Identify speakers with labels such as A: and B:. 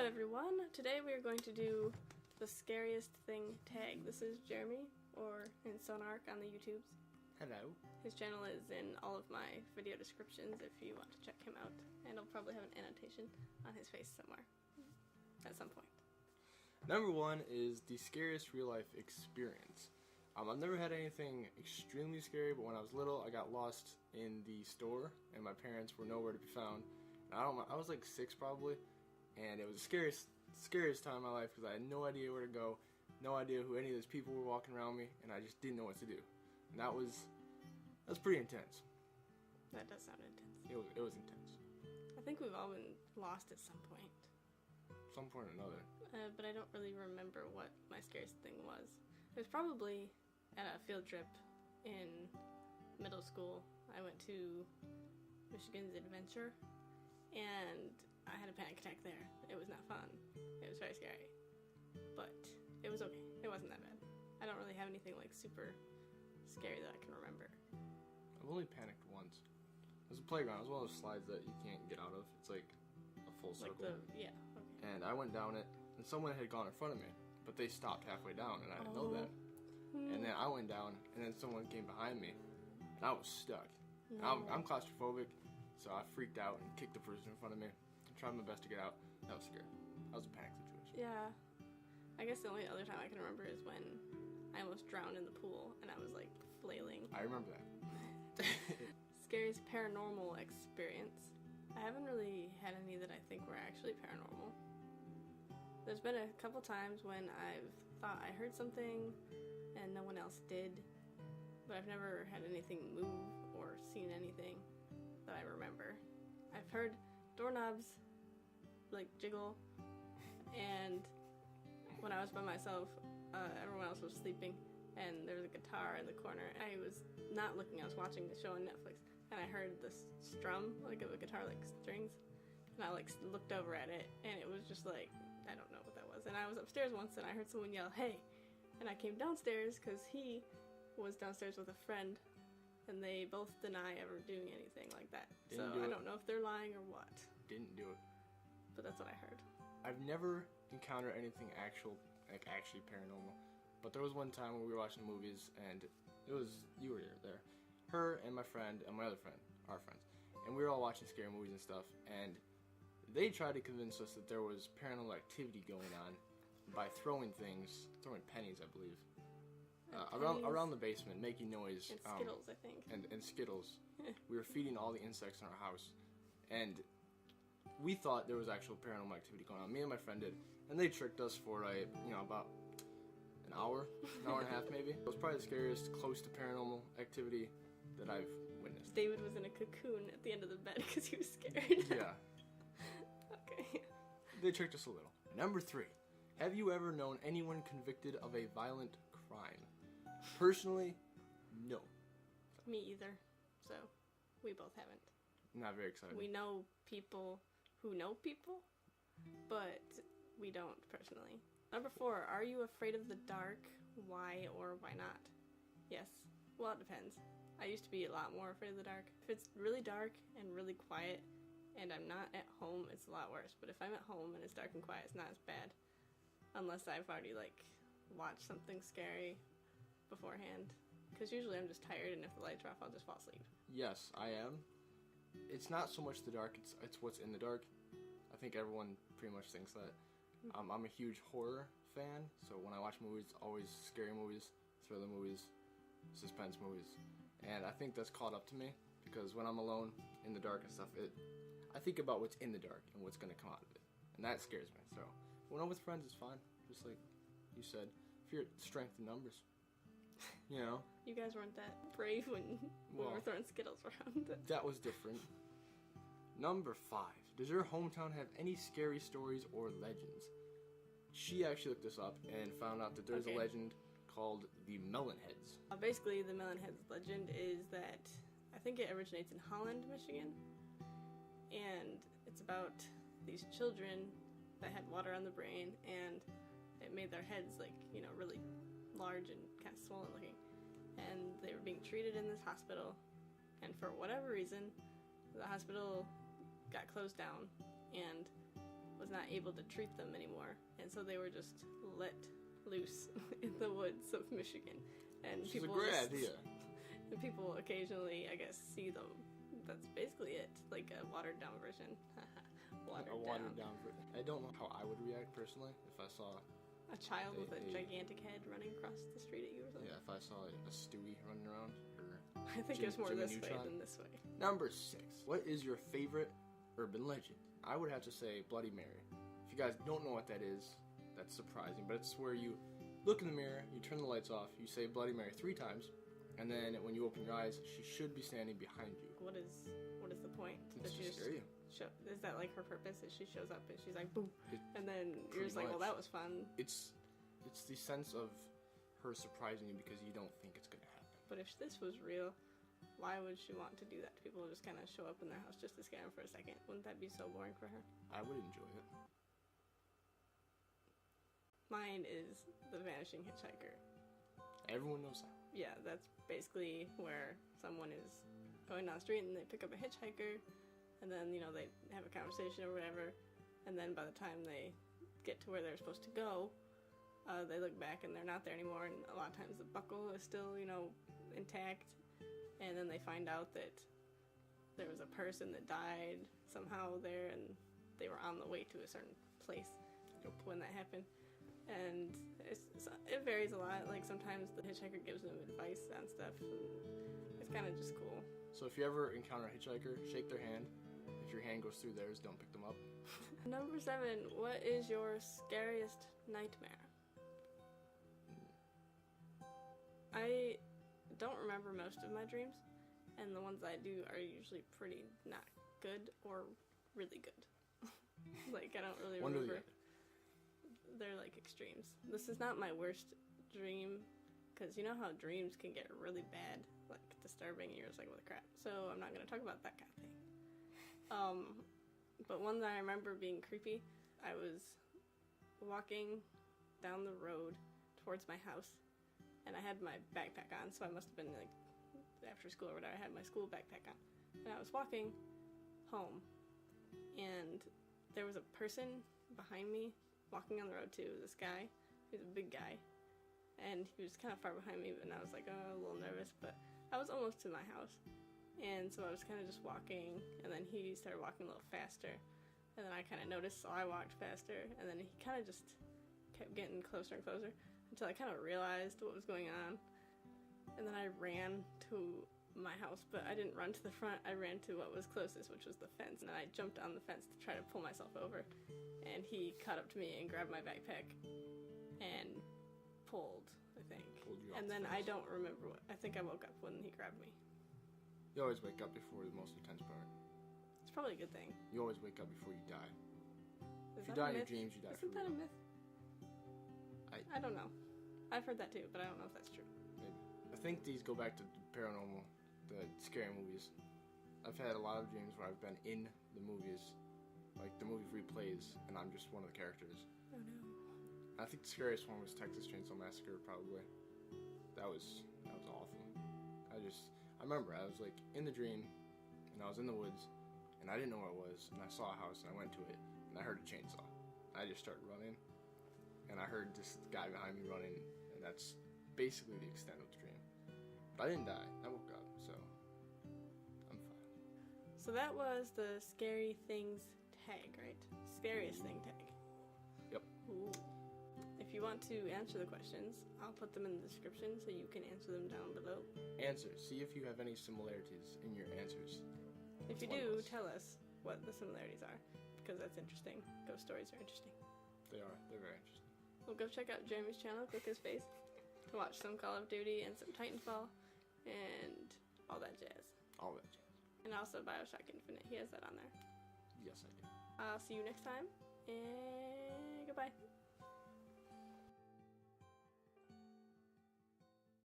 A: Hello everyone, today we are going to do the scariest thing tag. This is Jeremy, or Insonarc on the YouTubes.
B: Hello.
A: His channel is in all of my video descriptions if you want to check him out, and I'll probably have an annotation on his face somewhere at some point.
B: Number one is the scariest real life experience. I've never had anything extremely scary, but when I was little I got lost in the store and my parents were nowhere to be found. And I was like 6 probably, and it was the scariest time of my life because I had no idea where to go, no idea who any of those people were walking around me, and I just didn't know what to do. And that was pretty intense.
A: That does sound intense.
B: It was intense.
A: I think we've all been lost at some point.
B: Some point or another.
A: But I don't really remember what my scariest thing was. It was probably at a field trip in middle school. I went to Michigan's Adventure, and I had a panic attack there. It was not fun. It was very scary. But it was okay. It wasn't that bad. I don't really have anything like super scary that I can remember.
B: I've only panicked once. It was a playground. It was one of those slides that you can't get out of. It's like a full circle.
A: Yeah, okay.
B: And I went down it, and someone had gone in front of me, but they stopped halfway down, and I didn't know that. And then I went down, and then someone came behind me, and I was stuck.
A: No.
B: I'm claustrophobic, so I freaked out and kicked the person in front of me. I tried my best to get out. That was scary. That was a panic situation.
A: Yeah. I guess the only other time I can remember is when I almost drowned in the pool, and I was like flailing.
B: I remember that.
A: Scariest paranormal experience. I haven't really had any that I think were actually paranormal. There's been a couple times when I've thought I heard something and no one else did, but I've never had anything move or seen anything that I remember. I've heard doorknobs like jiggle, and when I was by myself, everyone else was sleeping, and there was a guitar in the corner. I was not looking, I was watching the show on Netflix, and I heard this strum, like of a guitar, like strings, and I like looked over at it, and it was just like, I don't know what that was. And I was upstairs once, and I heard someone yell, "Hey!" And I came downstairs, because he was downstairs with a friend, and they both deny ever doing anything like that. So I don't know if they're lying or what.
B: Didn't do it.
A: But that's what I heard.
B: I've never encountered anything actually paranormal, but there was one time when we were watching movies, and it was, you were there, her and my friend and my other friend, our friends, and we were all watching scary movies and stuff, and they tried to convince us that there was paranormal activity going on by throwing pennies, I believe, around the basement, making noise.
A: And Skittles, I think.
B: And Skittles. We were feeding all the insects in our house, and we thought there was actual paranormal activity going on. Me and my friend did, and they tricked us for about an hour and a half maybe. It was probably the scariest close to paranormal activity that I've witnessed.
A: David was in a cocoon at the end of the bed because he was scared.
B: Yeah.
A: Okay.
B: They tricked us a little. Number 3. Have you ever known anyone convicted of a violent crime? Personally, no.
A: Me either. So, we both haven't.
B: Not very excited.
A: We know people who know people, but we don't personally. Number 4, are you afraid of the dark? Why or why not? Yes. Well, it depends. I used to be a lot more afraid of the dark. If it's really dark and really quiet and I'm not at home, it's a lot worse. But if I'm at home and it's dark and quiet, it's not as bad. Unless I've already, watched something scary beforehand. Because usually I'm just tired, and if the lights are off, I'll just fall asleep.
B: Yes, I am. It's not so much the dark, it's what's in the dark. I think everyone pretty much thinks that. I'm a huge horror fan, so when I watch movies, always scary movies, thriller movies, suspense movies. And I think that's caught up to me, because when I'm alone in the dark and stuff, I think about what's in the dark and what's going to come out of it. And that scares me. So when I'm with friends, it's fine. Just like you said, fear strength in numbers. You know?
A: You guys weren't that brave when we were throwing Skittles around.
B: That was different. Number 5. Does your hometown have any scary stories or legends? She actually looked this up and found out that there's a legend called the Melonheads.
A: Basically, the Melonheads legend is that I think it originates in Holland, Michigan. And it's about these children that had water on the brain, and it made their heads really large and kind of swollen looking. And they were being treated in this hospital, and for whatever reason, the hospital got closed down, and was not able to treat them anymore, and so they were just let loose in the woods of Michigan. And
B: It's a great idea.
A: And people occasionally, I guess, see them. That's basically it, like a watered down version.
B: watered down version. I don't know how I would react personally if I saw
A: a child with a gigantic head running across the street at you or something.
B: Yeah, if I saw a Stewie running around.
A: I think it was more
B: Jimmy
A: this
B: Neutron.
A: way than this way.
B: Number 6. What is your favorite urban legend? I would have to say Bloody Mary. If you guys don't know what that is, that's surprising, but it's where you look in the mirror, you turn the lights off, you say Bloody Mary 3 times, and then when you open your eyes, she should be standing behind you.
A: What is the point?
B: It's to scare you.
A: Is that like her purpose? Is she shows up and she's like boom, and then you're just like, well, that was fun.
B: It's the sense of her surprising you because you don't think it's gonna happen.
A: But if this was real, why would she want to do that to people? Just kind of show up in their house just to scare them for a second. Wouldn't that be so boring for her?
B: I would enjoy it.
A: Mine is the vanishing hitchhiker.
B: Everyone knows that.
A: Yeah, that's basically where someone is going down the street and they pick up a hitchhiker, and then, you know, they have a conversation or whatever, and then by the time they get to where they're supposed to go, they look back and they're not there anymore, and a lot of times the buckle is still, you know, intact, and then they find out that there was a person that died somehow there, and they were on the way to a certain place when that happened. And it varies a lot. Like, sometimes the hitchhiker gives them advice on stuff, and it's kind of just cool.
B: So if you ever encounter a hitchhiker, shake their hand. If your hand goes through theirs, don't pick them up.
A: Number 7, what is your scariest nightmare? I don't remember most of my dreams, and the ones I do are usually pretty not good or really good. Like, I don't really remember. They're like extremes. This is not my worst dream, because you know how dreams can get really bad, like disturbing, and you're just like, what the crap. So I'm not going to talk about that kind of thing. But one that I remember being creepy, I was walking down the road towards my house, and I had my backpack on, so I must have been like after school or whatever. I had my school backpack on, and I was walking home, and there was a person behind me walking on the road too. This guy, he was a big guy, and he was kind of far behind me, and I was like, oh, a little nervous, but I was almost to my house, and so I was kind of just walking, and then he started walking a little faster, and then I kind of noticed, so I walked faster, and then he kind of just kept getting closer and closer until I kind of realized what was going on, and then I ran to my house, but I didn't run to the front. I ran to what was closest, which was the fence, and then I jumped on the fence to try to pull myself over, and he caught up to me and grabbed my backpack and pulled, I think.
B: Pulled you off
A: and
B: the
A: then
B: fence.
A: I don't remember what. I think I woke up when he grabbed me.
B: You always wake up before the most intense part.
A: It's probably a good thing.
B: You always wake up before you die.
A: Is
B: If you
A: that
B: die
A: a
B: in your
A: myth?
B: dreams, you die
A: Isn't
B: for
A: that a
B: real.
A: myth? I don't know. I've heard that too, but I don't know if that's true.
B: Maybe. I think these go back to paranormal, the scary movies. I've had a lot of dreams where I've been in the movies, like the movie replays, and I'm just one of the characters.
A: Oh no.
B: I think the scariest one was Texas Chainsaw Massacre, probably. That was awful. I remember I was like in the dream, and I was in the woods, and I didn't know where it was, and I saw a house, and I went to it, and I heard a chainsaw. I just started running, and I heard this guy behind me running, and that's basically the extent of the dream. But I didn't die. I woke up, so I'm fine.
A: So that was the scary things tag, right? Scariest thing tag.
B: Yep.
A: Ooh. If you want to answer the questions, I'll put them in the description so you can answer them down below.
B: Answers. See if you have any similarities in your answers.
A: If you
B: One
A: do,
B: of us.
A: tell us what the similarities are, because that's interesting. Ghost stories are interesting.
B: They are. They're very interesting.
A: Well, go check out Jeremy's channel, click his face, to watch some Call of Duty and some Titanfall, and all that jazz.
B: All that jazz.
A: And also Bioshock Infinite, he has that on there.
B: Yes, I do.
A: I'll see you next time, and goodbye.